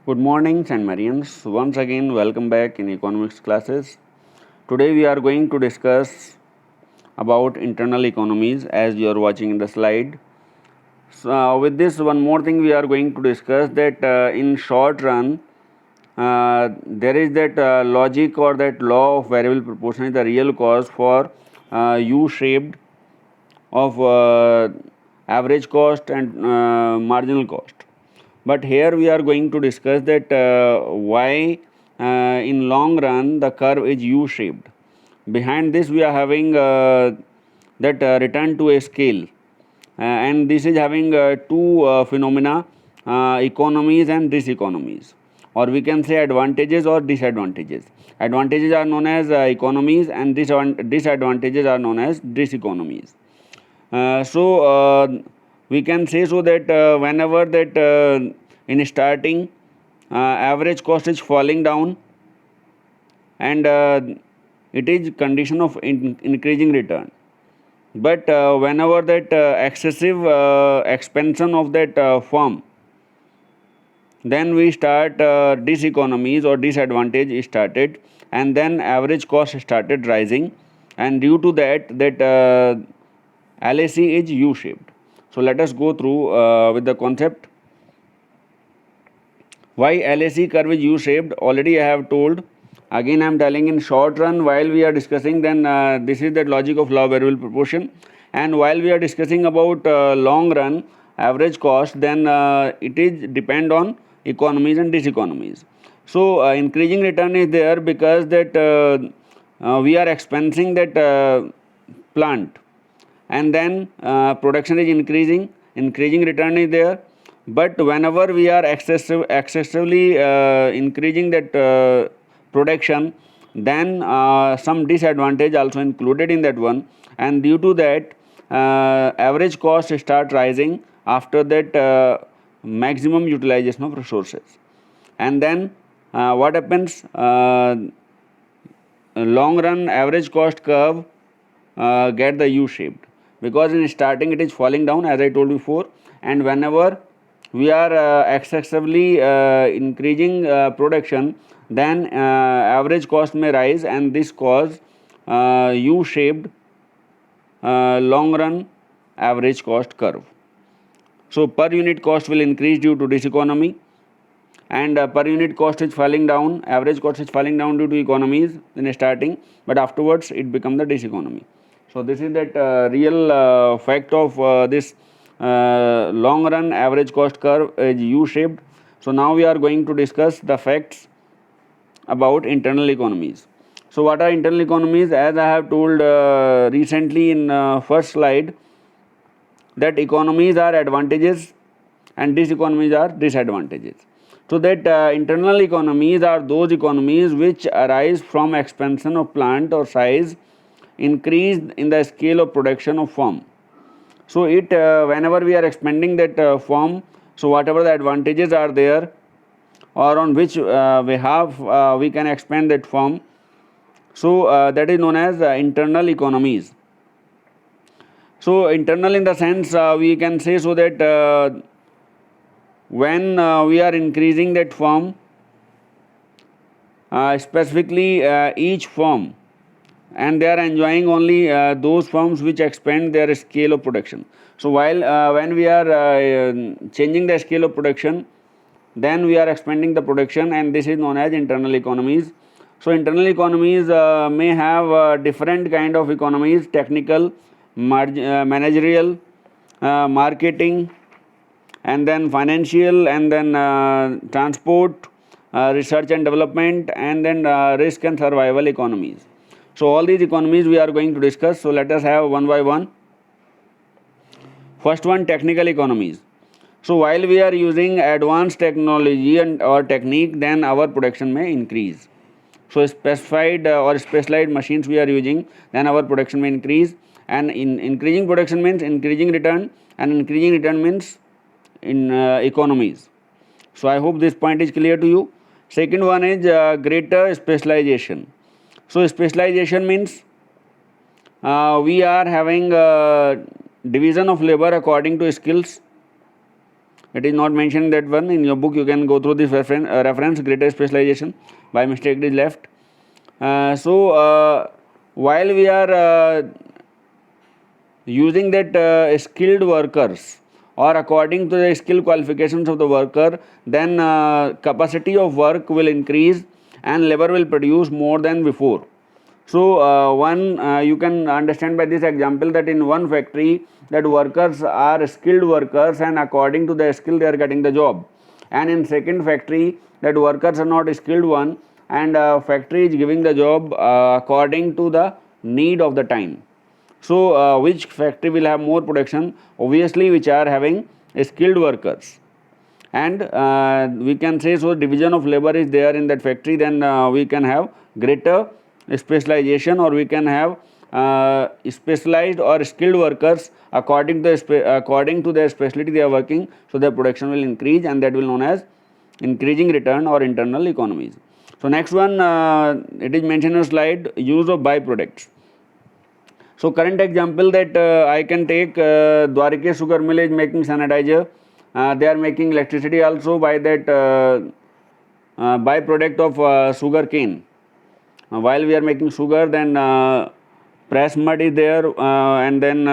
Good morning, St. Marians. Once again, welcome back in economics classes. Today we are going to discuss about internal economies as you are watching in the slide. With this, one more thing we are going to discuss that in short run, there is that logic or that law of variable proportion is the real cause for U-shaped of average cost and marginal cost. But here we are going to discuss that why in long run the curve is U-shaped. Behind this we are having that return to a scale, and this is having two phenomena, economies and diseconomies, or we can say advantages or disadvantages. Advantages are known as economies and disadvantages are known as diseconomies. We can say so that whenever that in starting average cost is falling down and it is condition of increasing return, but whenever that excessive expansion of that firm, then we start diseconomies or disadvantage is started, and then average cost started rising, and due to that LAC is U-shaped. So let us go through with the concept. Why LAC curve is U-shaped? Already I have told. Again I am telling, in short run while we are discussing, then this is the logic of law of variable proportion, and while we are discussing about long run average cost, then it is depend on economies and diseconomies. So increasing return is there because that we are expensing that plant, and then production is increasing return is there. But whenever we are excessively increasing that production, then some disadvantage also included in that one, and due to that average cost start rising after that maximum utilization of resources. And then what happens, long run average cost curve get the U-shaped, because in starting it is falling down as I told before, and whenever we are excessively increasing production, then average cost may rise, and this cause U-shaped long run average cost curve. So per unit cost will increase due to diseconomy, and per unit cost is falling down, average cost is falling down due to economies in starting, but afterwards it becomes the diseconomy. So this is that real fact of this long run average cost curve is U-shaped. So now we are going to discuss the facts about internal economies. So what are internal economies? As I have told recently in first slide, that economies are advantages and diseconomies are disadvantages. So that internal economies are those economies which arise from expansion of plant or size increase in the scale of production of firm. So it whenever we are expanding that firm, so whatever the advantages are there, or on which we can expand that firm, so that is known as internal economies. So internal in the sense we can say so that when we are increasing that firm, specifically each firm, and they are enjoying only those firms which expand their scale of production. So while when we are changing the scale of production, then we are expanding the production, and this is known as internal economies. So internal economies may have different kind of economies: technical, managerial, marketing, and then financial, and then transport, research and development, and then risk and survival economies. So all these economies we are going to discuss. So let us have one by one. First one, technical economies. So while we are using advanced technology and or technique, then our production may increase. So specified or specialized machines we are using, then our production may increase, and in increasing production means increasing return, and increasing return means in economies. So I hope this point is clear to you. Second one is greater specialization. So specialization means we are having division of labor according to skills. It is not mentioned in that one. In your book, you can go through this reference. Greater specialization. By mistake, it is left. While we are using that skilled workers, or according to the skill qualifications of the worker, then capacity of work will increase and labor will produce more than before. So you can understand by this example that in one factory that workers are skilled workers, and according to the skill they are getting the job. And in second factory that workers are not skilled one, and factory is giving the job according to the need of the time. So which factory will have more production? Obviously which are having skilled workers. And we can say, so division of labor is there in that factory, then we can have greater specialization, or we can have specialized or skilled workers according to their specialty they are working, so their production will increase, and that will known as increasing return or internal economies. So next one, it is mentioned in a slide, use of byproducts. So current example that I can take, Dwarike sugar mill is making sanitizer. They are making electricity also by that byproduct of sugar cane. While we are making sugar, then press mud is there, and then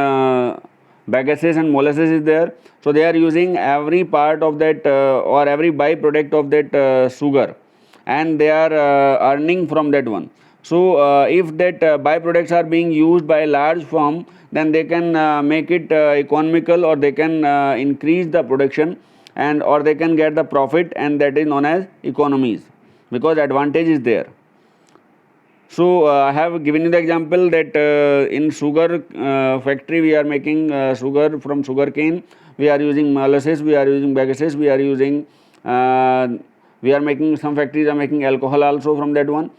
bagasse and molasses is there. So they are using every part of that or every byproduct of that sugar, and they are earning from that one. So if that byproducts are being used by a large firm, then they can make it economical, or they can increase the production, and or they can get the profit, and that is known as economies, because advantage is there. So I have given you the example that in sugar factory we are making sugar from sugar cane. We are using molasses, we are using bagasse, we are using we are making, some factories are making alcohol also from that one,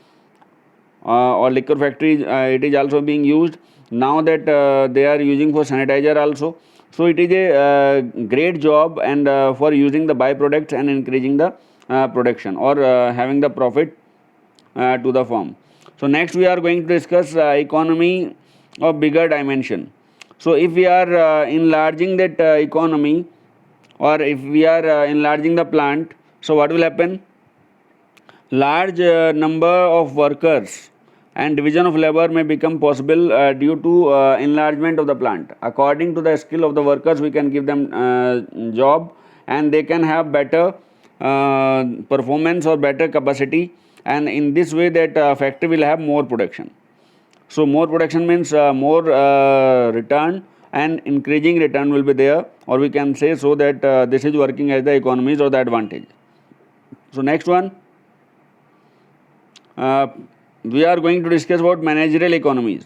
or liquor factories it is also being used. Now that they are using for sanitizer also. So it is a great job, and for using the byproducts and increasing the production, or having the profit to the firm. So next we are going to discuss economy of bigger dimension. So if we are enlarging that economy, or if we are enlarging the plant, so what will happen? Large number of workers and division of labor may become possible due to enlargement of the plant. According to the skill of the workers, we can give them job, and they can have better performance or better capacity, and in this way that factory will have more production. So more production means more return, and increasing return will be there, or we can say so that this is working as the economies or the advantage. So next one, we are going to discuss about managerial economies.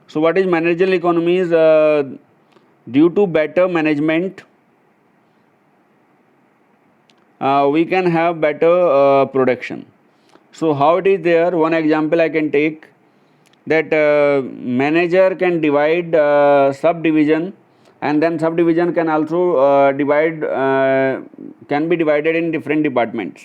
So what is managerial economies? Due to better management, we can have better production. So how it is there? One example I can take, that manager can divide subdivision, and then subdivision can also can be divided in different departments,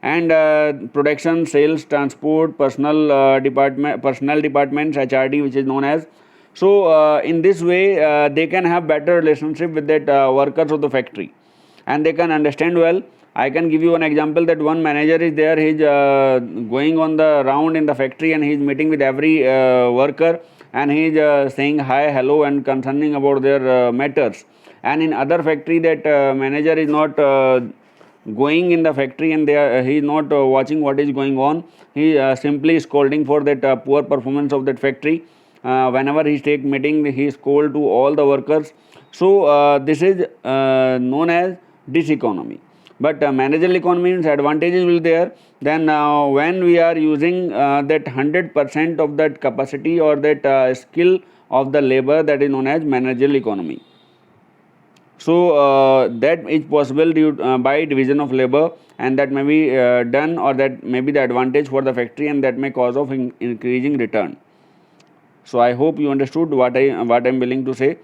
and production, sales, transport, personnel departments, HRD, which is known as. So in this way they can have better relationship with that workers of the factory, and they can understand well. I can give you an example that one manager is there, he is going on the round in the factory, and he is meeting with every worker, and he is saying hi, hello, and concerning about their matters. And in other factory, that manager is not going in the factory, and he is not watching what is going on. He simply scolding for that poor performance of that factory. Whenever he take meeting, he scold to all the workers. So this is known as diseconomy. But managerial economy means advantages will there. Then when we are using that 100% of that capacity or that skill of the labor, that is known as managerial economy. So that is possible by division of labor, and that may be done, or that may be the advantage for the factory, and that may cause of increasing return. So I hope you understood what I am willing to say.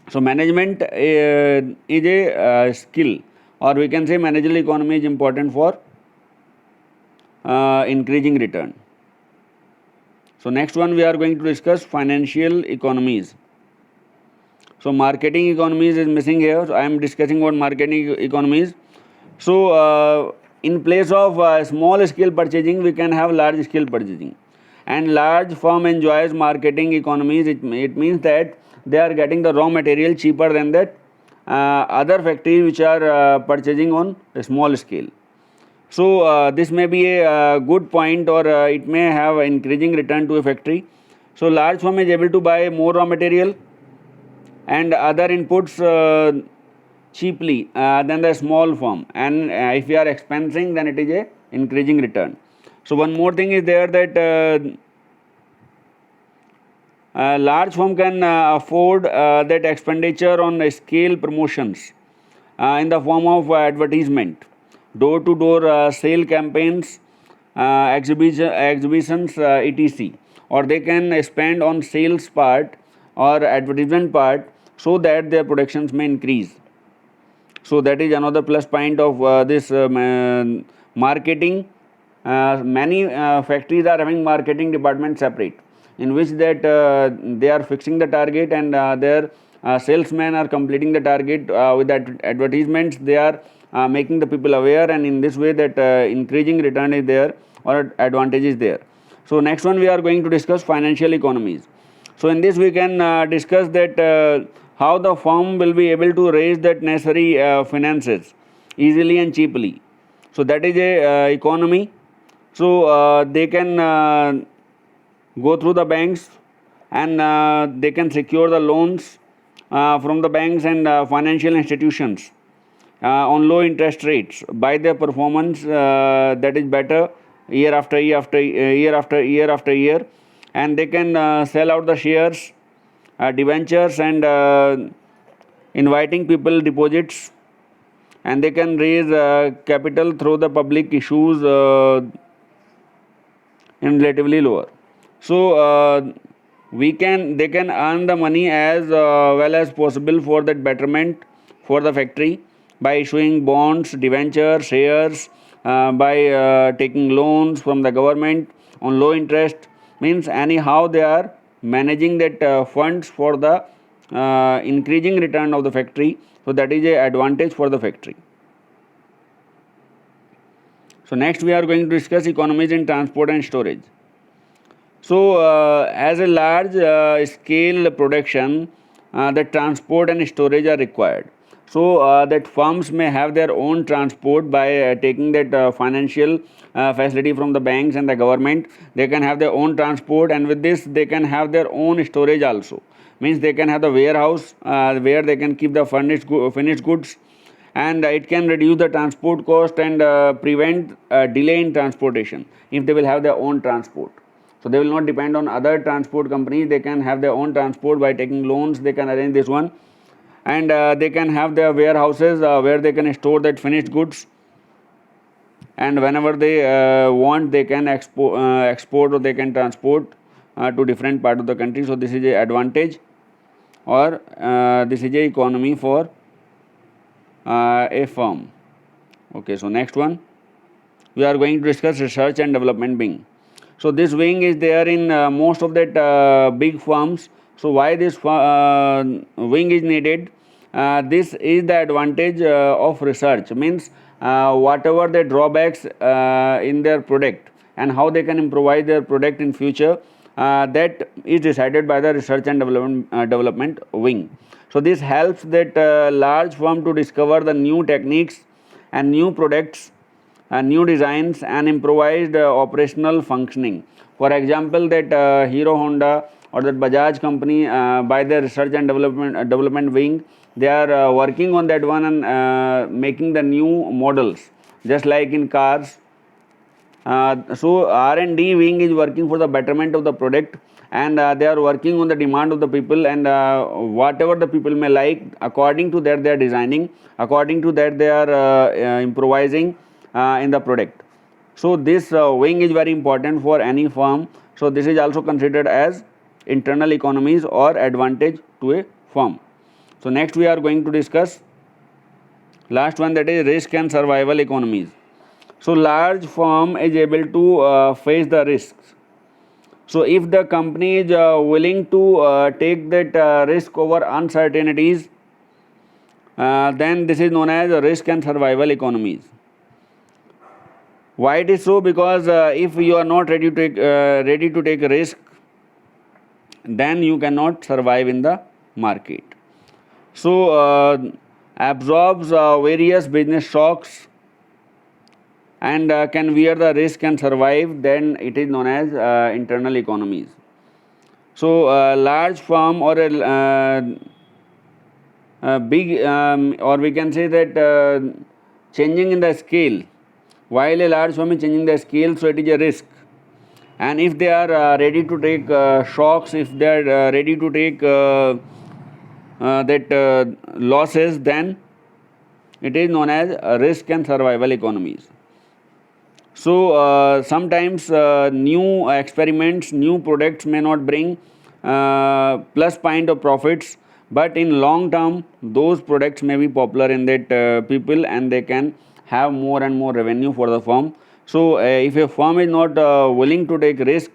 So management is a skill, or we can say managerial economy is important for increasing return. So next one we are going to discuss financial economies. So marketing economies is missing here. So I am discussing about marketing economies. So in place of small scale purchasing, we can have large scale purchasing. And large firm enjoys marketing economies. It means that they are getting the raw material cheaper than that other factories which are purchasing on a small scale. So this may be a good point, or it may have increasing return to a factory. So large firm is able to buy more raw material and other inputs cheaply than the small firm, and if we are expensing, then it is a increasing return. So one more thing is there, that large firm can afford that expenditure on scale promotions in the form of advertisement, door to door sale campaigns, exhibitions, etc. Or they can spend on sales part or advertisement part, so that their productions may increase. So that is another plus point of this marketing. Many factories are having marketing department separate, in which that they are fixing the target, and their salesmen are completing the target with that advertisements. They are making the people aware, and in this way that increasing return is there, or advantage is there. So next one, we are going to discuss financial economies. So in this we can discuss that how the firm will be able to raise that necessary finances easily and cheaply. So that is a economy. So they can go through the banks, and they can secure the loans from the banks and financial institutions on low interest rates by their performance that is better year after year after year after year after year. And they can sell out the shares, debentures, and inviting people deposits, and they can raise capital through the public issues in relatively lower. So they can earn the money as well as possible for that betterment for the factory, by issuing bonds, debentures, shares, by taking loans from the government on low interest. Means anyhow they are managing that funds for the increasing return of the factory. So that is a advantage for the factory. So next we are going to discuss economies in transport and storage. So as a large scale production, the transport and storage are required. So that firms may have their own transport by taking that financial facility from the banks and the government. They can have their own transport, and with this they can have their own storage also. Means they can have the warehouse where they can keep the finished goods, and it can reduce the transport cost and prevent delay in transportation if they will have their own transport. So they will not depend on other transport companies. They can have their own transport by taking loans. They can arrange this one, and they can have their warehouses where they can store that finished goods, and whenever they want, they can export, or they can transport to different part of the country. So this is a advantage, or this is a economy for a firm. Okay, so next one we are going to discuss research and development wing. So this wing is there in most of that big firms. So why this wing is needed? This is the advantage of research. Means whatever the drawbacks in their product, and how they can improvise their product in future, that is decided by the research and development wing. So this helps that large firm to discover the new techniques and new products, new designs, and improvised operational functioning. For example, that Hero Honda or that Bajaj company, by their research and development wing, they are working on that one, and making the new models, just like in cars. So R&D wing is working for the betterment of the product, and they are working on the demand of the people, and whatever the people may like, according to that they are designing, according to that they are improvising in the product. So this wing is very important for any firm. So this is also considered as internal economies or advantage to a firm. So next we are going to discuss last one, that is risk and survival economies. So large firm is able to face the risks. So if the company is willing to take that risk over uncertainties, then this is known as risk and survival economies. Why it is so? Because if you are not ready to take a risk, then you cannot survive in the market. So absorbs various business shocks and can wear the risk and survive, then it is known as internal economies. So large firm or a big or we can say that changing in the scale, while a large firm is changing the scale, so it is a risk. And if they are ready to take shocks, if they are ready to take that losses, then it is known as risk and survival economies. So sometimes new experiments, new products may not bring plus point of profits, but in long term those products may be popular in that people, and they can have more and more revenue for the firm. So if a firm is not willing to take risk,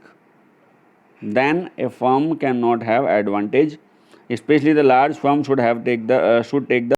then a firm cannot have advantage. Especially the large firm should take the